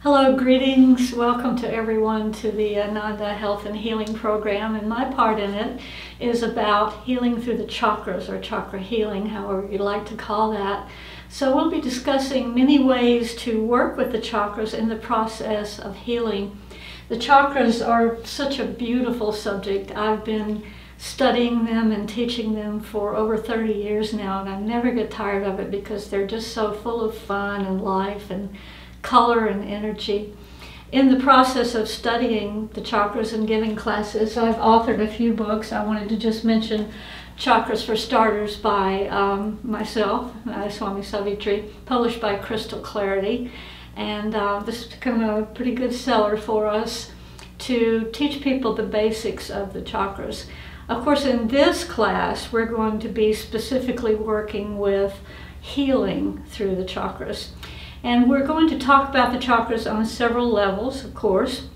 Hello, greetings. Welcome to everyone to the Ananda Health and Healing Program. And my part in it is about healing through the chakras, or chakra healing, however you'd like to call that. So we'll be discussing many ways to work with the chakras in the process of healing. The chakras are such a beautiful subject. I've been studying them and teaching them for over 30 years now, and I never get tired of it because they're just so full of fun and life and color and energy. In the process of studying the chakras and giving classes, I've authored a few books. I wanted to just mention Chakras for Starters by myself, Nayaswami, Savitri, published by Crystal Clarity. And this has become a pretty good seller for us to teach people the basics of the chakras. Of course, in this class, we're going to be specifically working with healing through the chakras. And we're going to talk about the chakras on several levels, of course.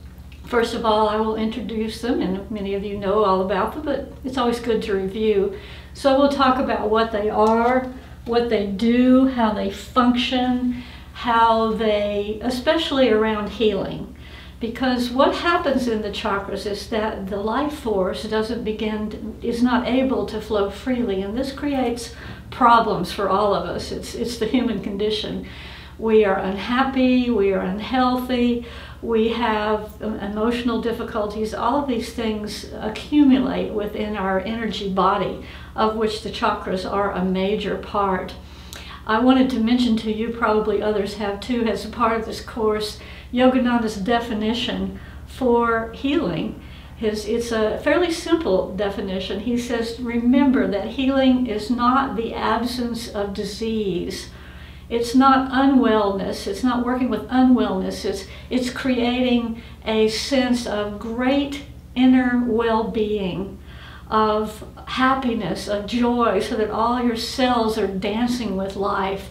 First of all, I will introduce them, and many of you know all about them, but it's always good to review. So we'll talk about what they are, what they do, how they function, how they, especially around healing. Because what happens in the chakras is that the life force is not able to flow freely, and this creates problems for all of us. It's the human condition. We are unhappy, we are unhealthy, we have emotional difficulties. All of these things accumulate within our energy body, of which the chakras are a major part. I wanted to mention to you, probably others have too, as a part of this course, Yogananda's definition for healing. It's a fairly simple definition. He says, remember that healing is not the absence of disease. It's not unwellness, it's not working with unwellness, it's creating a sense of great inner well-being, of happiness, of joy, so that all your cells are dancing with life.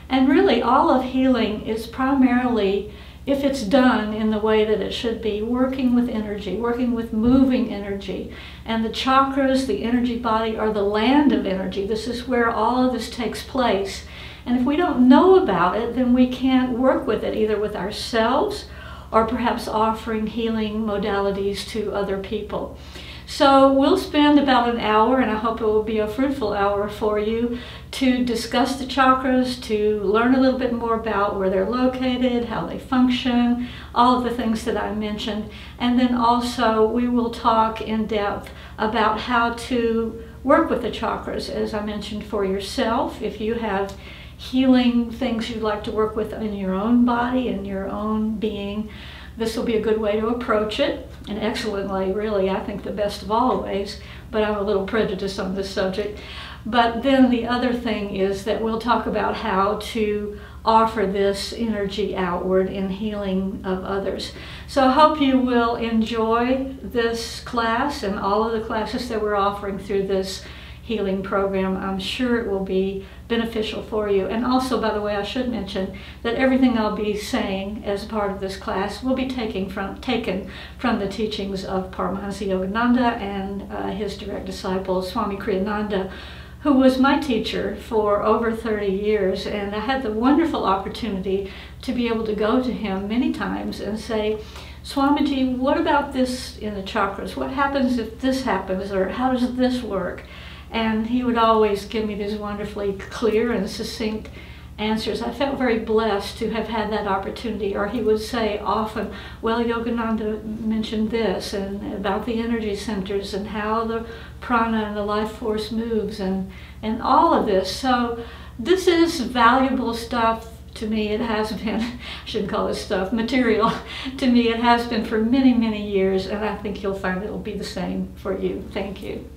And really all of healing is primarily, if it's done in the way that it should be, working with energy, working with moving energy. And the chakras, the energy body, are the land of energy. This is where all of this takes place. And if we don't know about it, then we can't work with it, either with ourselves or perhaps offering healing modalities to other people. So we'll spend about an hour, and I hope it will be a fruitful hour for you, to discuss the chakras, to learn a little bit more about where they're located, how they function, all of the things that I mentioned. And then also we will talk in depth about how to work with the chakras, as I mentioned, for yourself. If you have healing things you'd like to work with in your own body and your own being, this will be a good way to approach it. An excellent way, really, I think the best of all ways, but I'm a little prejudiced on this subject. But then the other thing is that we'll talk about how to offer this energy outward in healing of others. So I hope you will enjoy this class and all of the classes that we're offering through this healing program. I'm sure it will be beneficial for you. And also, by the way, I should mention that everything I'll be saying as part of this class will be taken from the teachings of Paramhansa Yogananda and his direct disciple, Swami Ananda, who was my teacher for over 30 years. And I had the wonderful opportunity to be able to go to him many times and say, Swamiji, what about this in the chakras? What happens if this happens? Or how does this work? And he would always give me these wonderfully clear and succinct answers. I felt very blessed to have had that opportunity. Or he would say often, well, Yogananda mentioned this, and about the energy centers and how the prana and the life force moves, and all of this. So this is valuable stuff to me. It has been, I shouldn't call it stuff, material. To me it has been for many, many years, and I think you'll find it will be the same for you. Thank you.